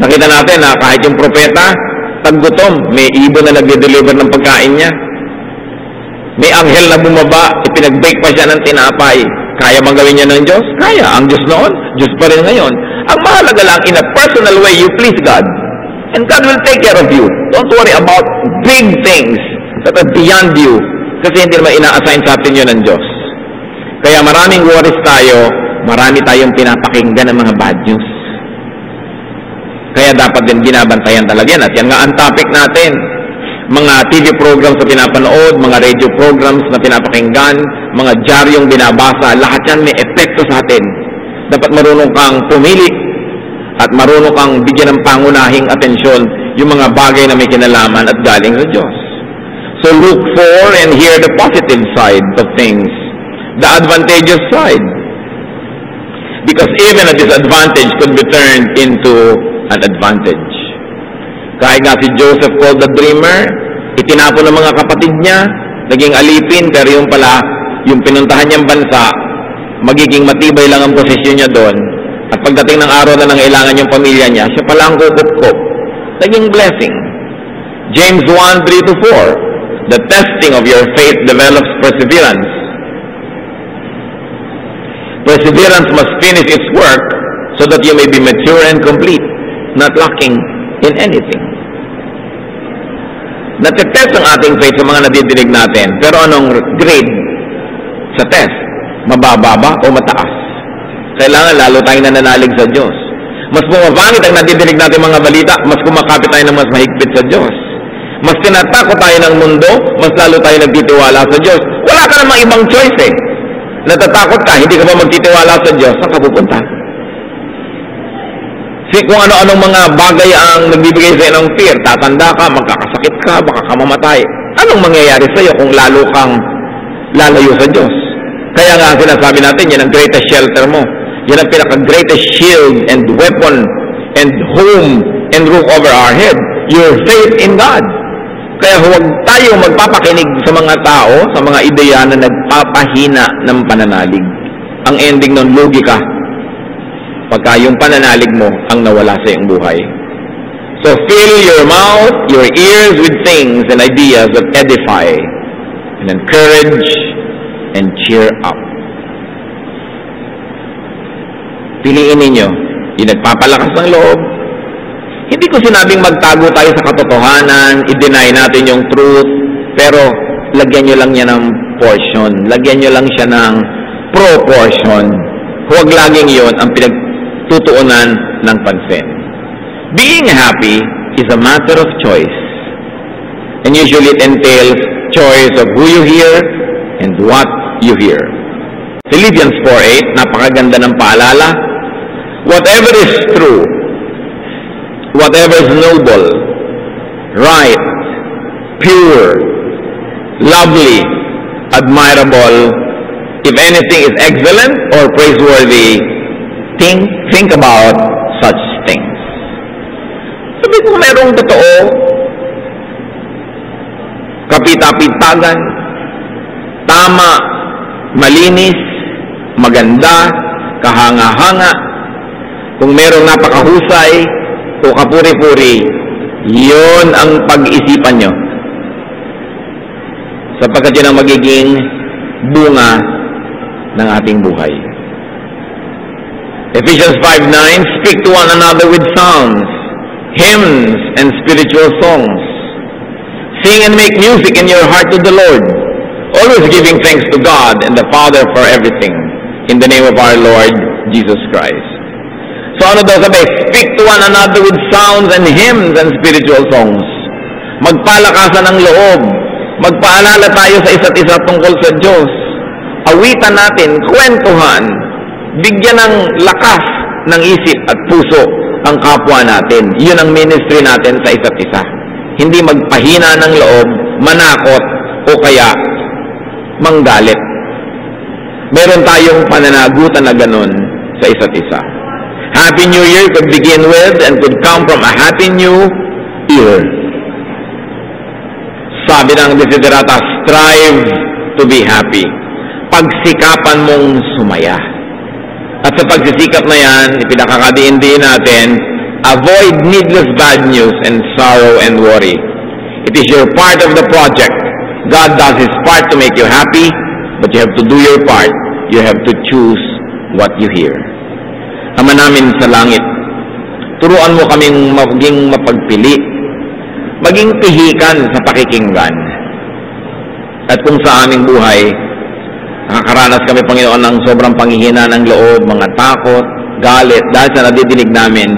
Nakita natin na kahit yung propeta, paggutom, may ibon na nagde-deliver ng pagkain niya. May anghel na bumaba, ipinag-bake pa siya ng tinapay. Kaya bang gawin niya ng Diyos? Kaya. Ang Diyos noon, Diyos pa rin ngayon. Ang mahalaga lang, in a personal way, you please God. And God will take care of you. Don't worry about big things that are beyond you. Kasi hindi naman ina-assign sa atin yun ng Diyos. Kaya maraming worries tayo, marami tayong pinapakinggan ng mga bad news. Kaya dapat din binabantayan talaga yan. At yan nga ang topic natin. Mga TV programs na pinapanood, mga radio programs na pinapakinggan, mga dyaryong binabasa, lahat yan may epekto sa atin. Dapat marunong kang pumili at marunong kang bigyan ng pangunahing atensyon yung mga bagay na may kinalaman at galing sa Diyos. So look for and hear the positive side of things, the advantageous side. Because even a disadvantage could be turned into an advantage. Kahit nga si Joseph called the dreamer, itinapon ng mga kapatid niya, naging alipin, pero yung pala, yung pinuntahan niyang bansa, magiging matibay lang ang posisyon niya doon. At pagdating ng araw na nangailangan yung pamilya niya, siya pala ang kukup-kup. Naging blessing. James 1:3-4, the testing of your faith develops perseverance. Perseverance must finish its work so that you may be mature and complete, not lacking in anything. Natetest ang ating faith sa mga nadidinig natin. Pero anong grade sa test? Mababa ba o mataas? Kailangan lalo tayong nananalig sa Diyos. Mas bumabangit ang nadidinig natin mga balita, mas kumakapit tayo ng mas mahigpit sa Diyos. Mas tinatakot tayo ng mundo, mas lalo tayo nagtitiwala sa Diyos. Wala ka namang ibang choice eh. Natatakot ka, hindi ka ba magtitiwala sa Diyos, saan ka pupunta? Kung ano-anong mga bagay ang nagbibigay sa ng fear, tatanda ka, magkakasakit ka, baka ka mamatay. Anong mangyayari sa iyo kung lalo kang lalayo sa Diyos? Kaya nga sinasabi natin, yan ang greatest shelter mo. Yan ang pinaka-greatest shield and weapon and home and roof over our head. Your faith in God. Kaya huwag tayo magpapakinig sa mga tao, sa mga ideya na nagpapahina ng pananalig. Ang ending nun, lugi ka. Pagka yung pananalig mo ang nawala sa iyong buhay. So fill your mouth, your ears with things and ideas that edify and encourage and cheer up. Piliin ninyo yung nagpapalakas ng loob, Hindi ko sinabing magtago tayo sa katotohanan, i-deny natin yung truth, pero lagyan nyo lang yan ng portion. Lagyan nyo lang siya ng proportion. Huwag laging yon ang pinagtutuunan ng pansin. Being happy is a matter of choice. And usually it entails choice of who you hear and what you hear. Philippians 4:8, napakaganda ng paalala. Whatever is true, whatever is noble, right, pure, lovely, admirable, if anything is excellent or praiseworthy, think about such things. Sabi ko, mayroong totoo, kapita-pitagan, tama, malinis, maganda, kahanga-hanga, kung mayroong napakahusay o kapuri-puri, yon ang pag-isipan nyo. Sapagkat yun ang magiging bunga ng ating buhay. Ephesians 5:9, speak to one another with psalms, hymns, and spiritual songs. Sing and make music in your heart to the Lord, always giving thanks to God and the Father for everything, in the name of our Lord Jesus Christ. So ano daw sabi? Speak to one another with sounds and hymns and spiritual songs. Magpalakasan ng loob. Magpaalala tayo sa isa't isa tungkol sa Diyos. Awitan natin, kwentuhan, bigyan ng lakas ng isip at puso ang kapwa natin. Yun ang ministry natin sa isa't isa. Hindi magpahina ng loob, manakot, o kaya manggalit. Meron tayong pananagutan na ganun sa isa't isa. Happy New Year could begin with and could come from a Happy New Year. Sabi ng Desiderata, strive to be happy. Pagsikapan mong sumaya. At sa pagsisikap na yan, ipinakakadiin-diin natin, avoid needless bad news and sorrow and worry. It is your part of the project. God does His part to make you happy, but you have to do your part. You have to choose what you hear. Ama namin sa langit, turuan mo kaming maging mapagpili, maging pihikan sa pakikinggan. At kung sa aming buhay, nakakaranas kami, Panginoon, ng sobrang panghihina ng loob, mga takot, galit, dahil sa nadidinig namin,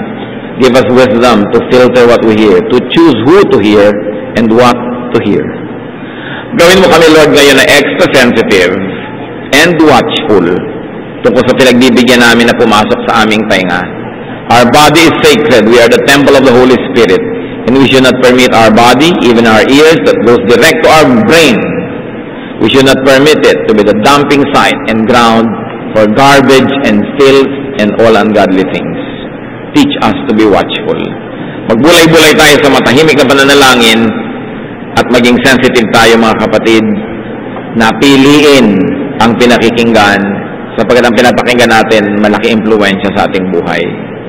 give us wisdom to filter what we hear, to choose who to hear and what to hear. Gawin mo kami, Lord, ngayon na extra sensitive and watchful tungkol sa pinagbibigyan namin na pumasok sa aming tainga. Our body is sacred. We are the temple of the Holy Spirit. And we should not permit our body, even our ears, that goes direct to our brain. We should not permit it to be the dumping site and ground for garbage and filth and all ungodly things. Teach us to be watchful. Magbulay-bulay tayo sa matahimik na pananalangin at maging sensitive tayo, mga kapatid, na piliin ang pinakikinggan sapagkat ang pinapakinggan natin malaki impluwensya sa ating buhay.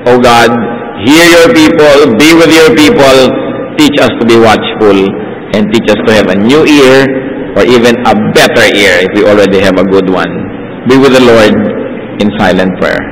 O God, hear your people, be with your people, teach us to be watchful, and teach us to have a new ear, or even a better ear if we already have a good one. Be with the Lord in silent prayer.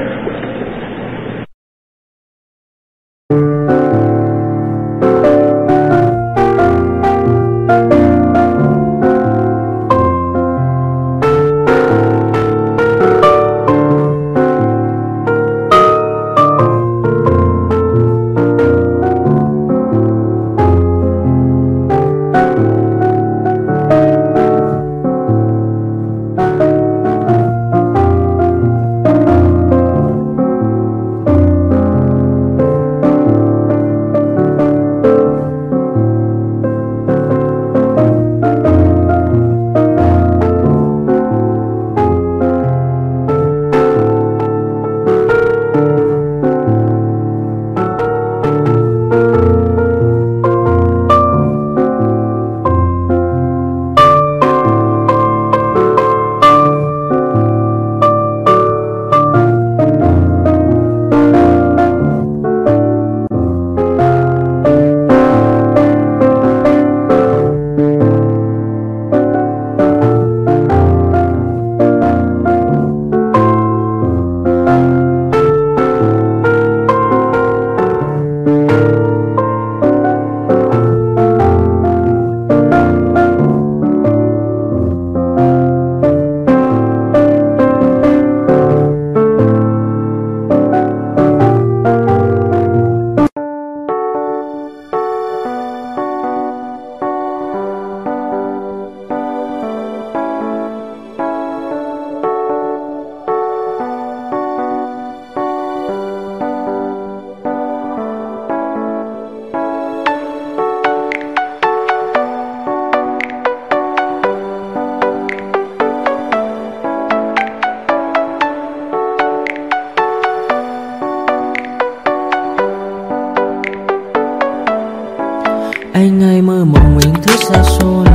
Anh hay mơ mộng những thứ xa xôi,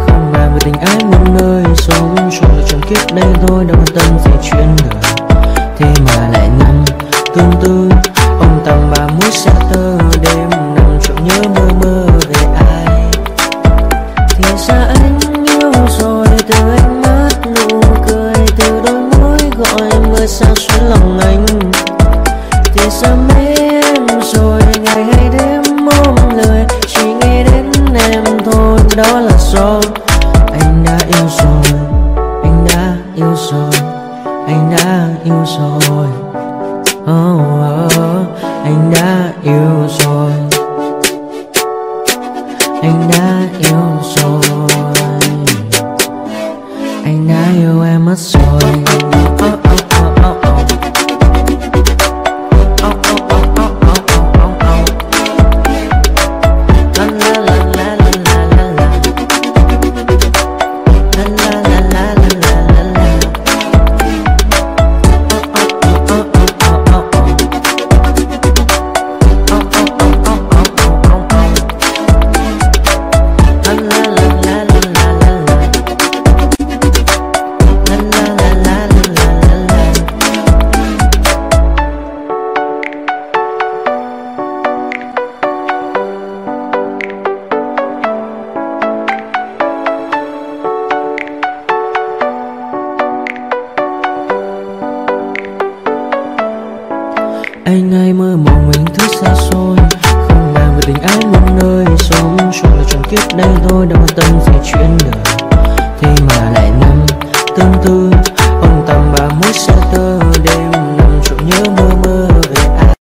không bàn về tình ái muôn nơi. Sống cho là trong kiếp đây thôi, đâu quan tâm gì chuyện đời. Thế mà lại nằm tương tư, ông tầm bà mũi xa tơ. Đêm nằm trộm nhớ mơ mơ về ai. Thì ra anh yêu rồi, từ ánh mắt nụ cười, từ đôi môi gọi mưa sao xuyến lòng anh. Thì ra mấy em rồi, ngày hay đêm mong lời, chỉ nghĩ đến em thôi. Đó là do anh đã yêu rồi, anh đã yêu rồi, anh đã yêu rồi. Anh đã yêu rồi, anh đã yêu rồi, anh đã yêu em mất rồi. Anh hay mơ mộng những thứ xa xôi, không bàn về tình ái muôn nơi. Sống cho là trong kiếp đây thôi, đâu quan tâm gì chuyện đời. Thế mà lại nằm tương tư, ông tầm bà mũi xa tơ. Đêm nằm trộm nhớ mơ mơ về ai.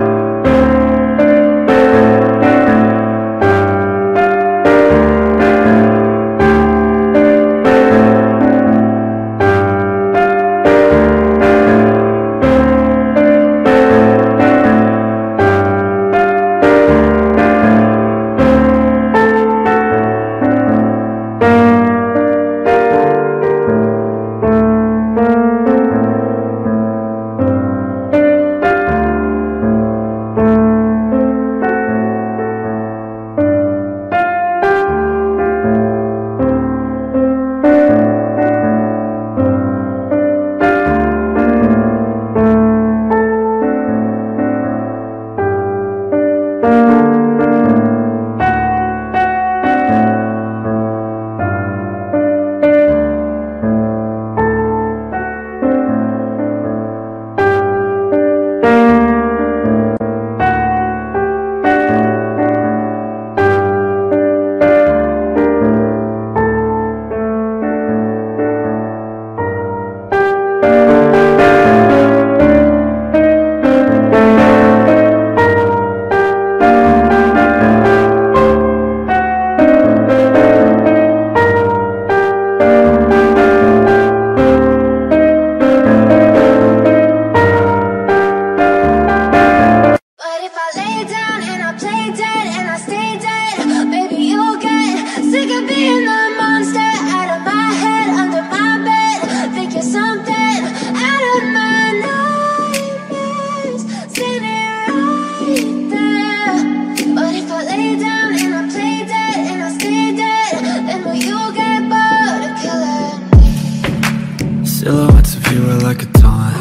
Silhouettes of you are like a taunt.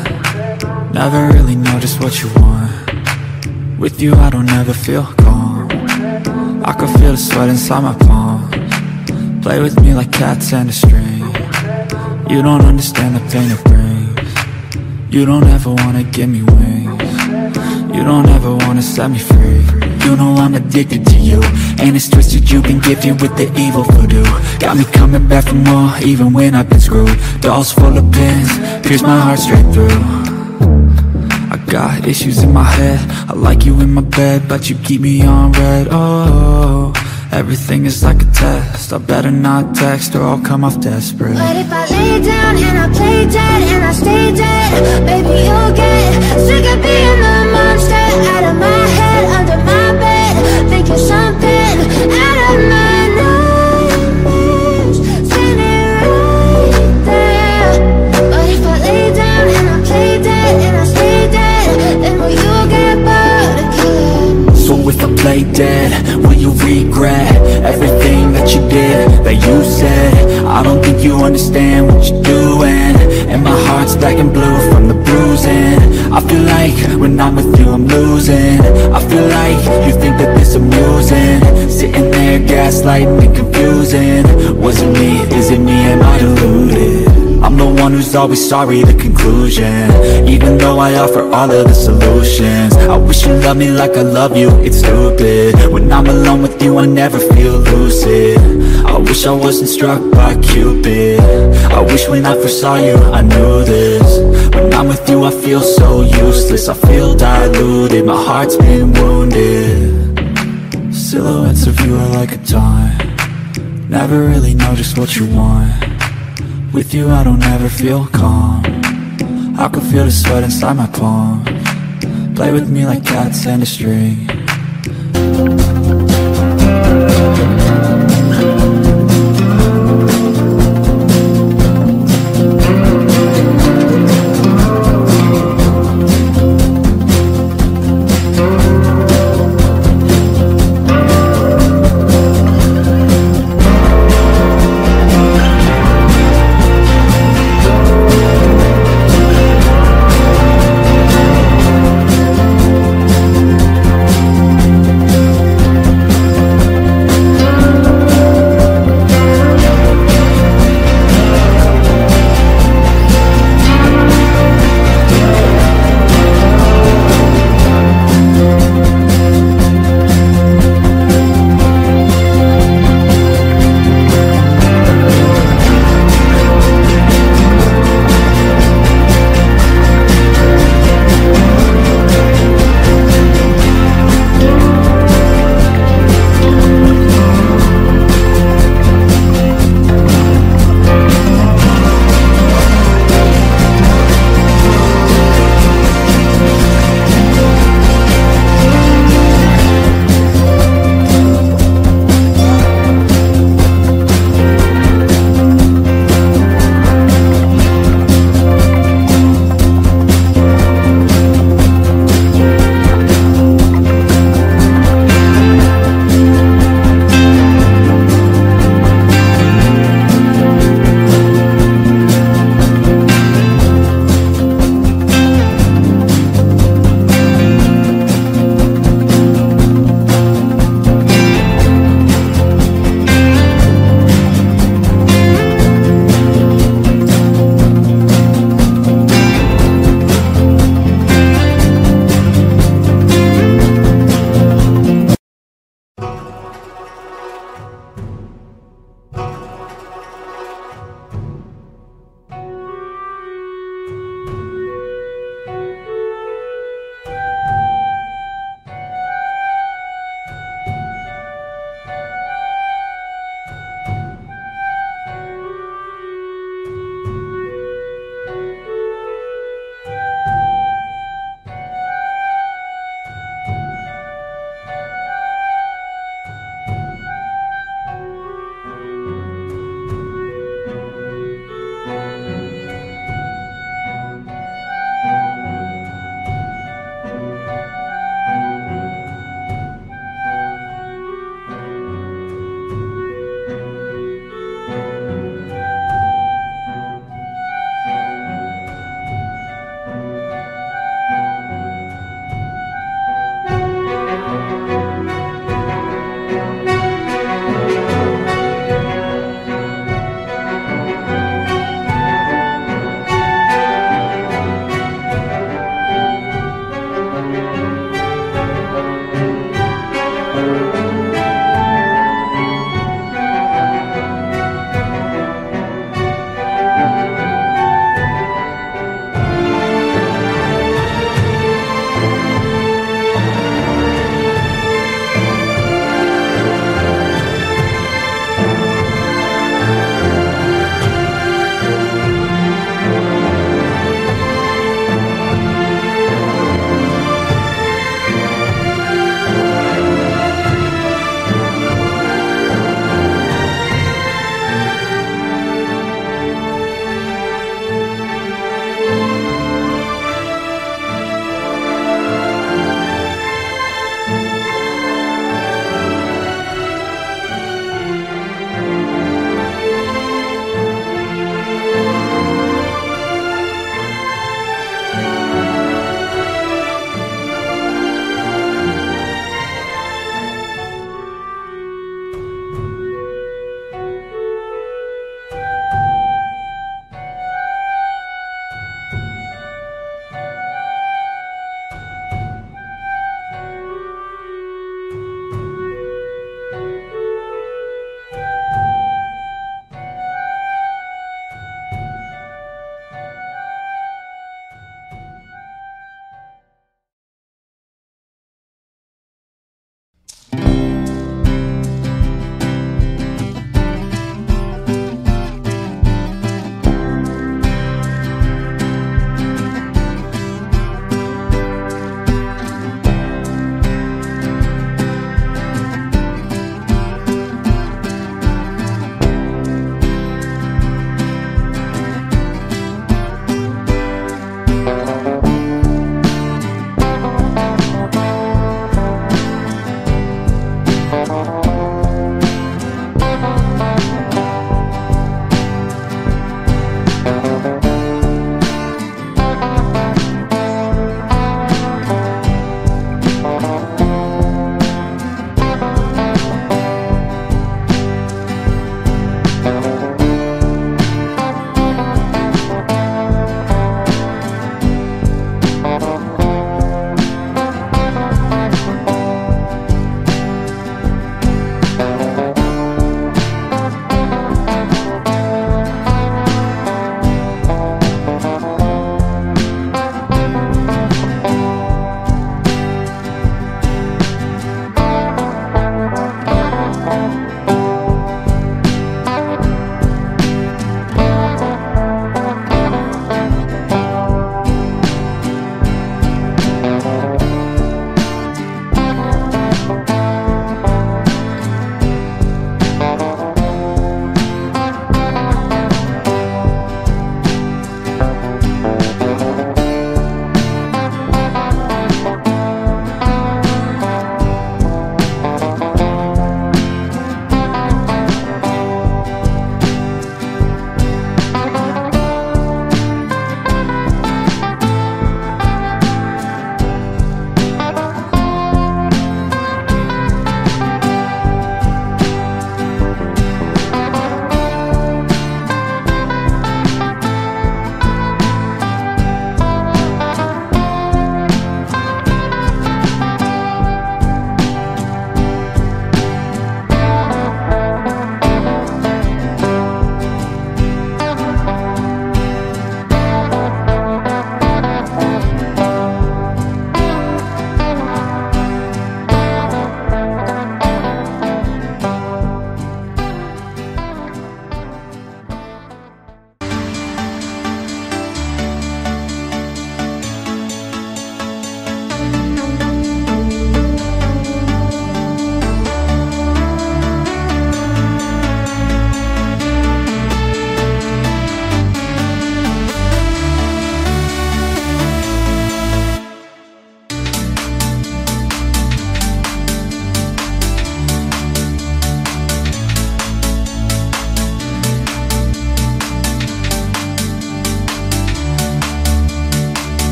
Never really know just what you want. With you I don't ever feel calm. I can feel the sweat inside my palms. Play with me like cats and a string. You don't understand the pain it brings. You don't ever wanna give me wings. You don't ever wanna set me free. You know I'm addicted to you, and it's twisted, you've been gifted with the evil voodoo. Got me coming back for more, even when I've been screwed. Dolls full of pins, pierce my heart straight through. I got issues in my head, I like you in my bed, but you keep me on red. Oh, everything is like a test, I better not text or I'll come off desperate. But if I lay down and I play dead and I stay dead, baby you'll get sick of being the monster out of my head, under my bed, thinking something out of my nightmares, standing right there. But if I lay down and I play dead and I stay dead, then will you get bored of killing? So if I play dead, will you regret that you said. I don't think you understand what you're doing, and my heart's black and blue from the bruising. I feel like when I'm with you I'm losing. I feel like you think that this amusing, sitting there gaslighting and confusing. Was it me? Is it me? Am I deluded? I'm the one who's always sorry, the conclusion, even though I offer all of the solutions. I wish you loved me like I love you, it's stupid. When I'm alone with you I never feel lucid. I wish I wasn't struck by Cupid. I wish when I first saw you I knew this. When I'm with you I feel so useless, I feel diluted, my heart's been wounded. Silhouettes of you are like a taunt, never really know just what you want. With you I don't ever feel calm, I can feel the sweat inside my palms. Play with me like cats and a string.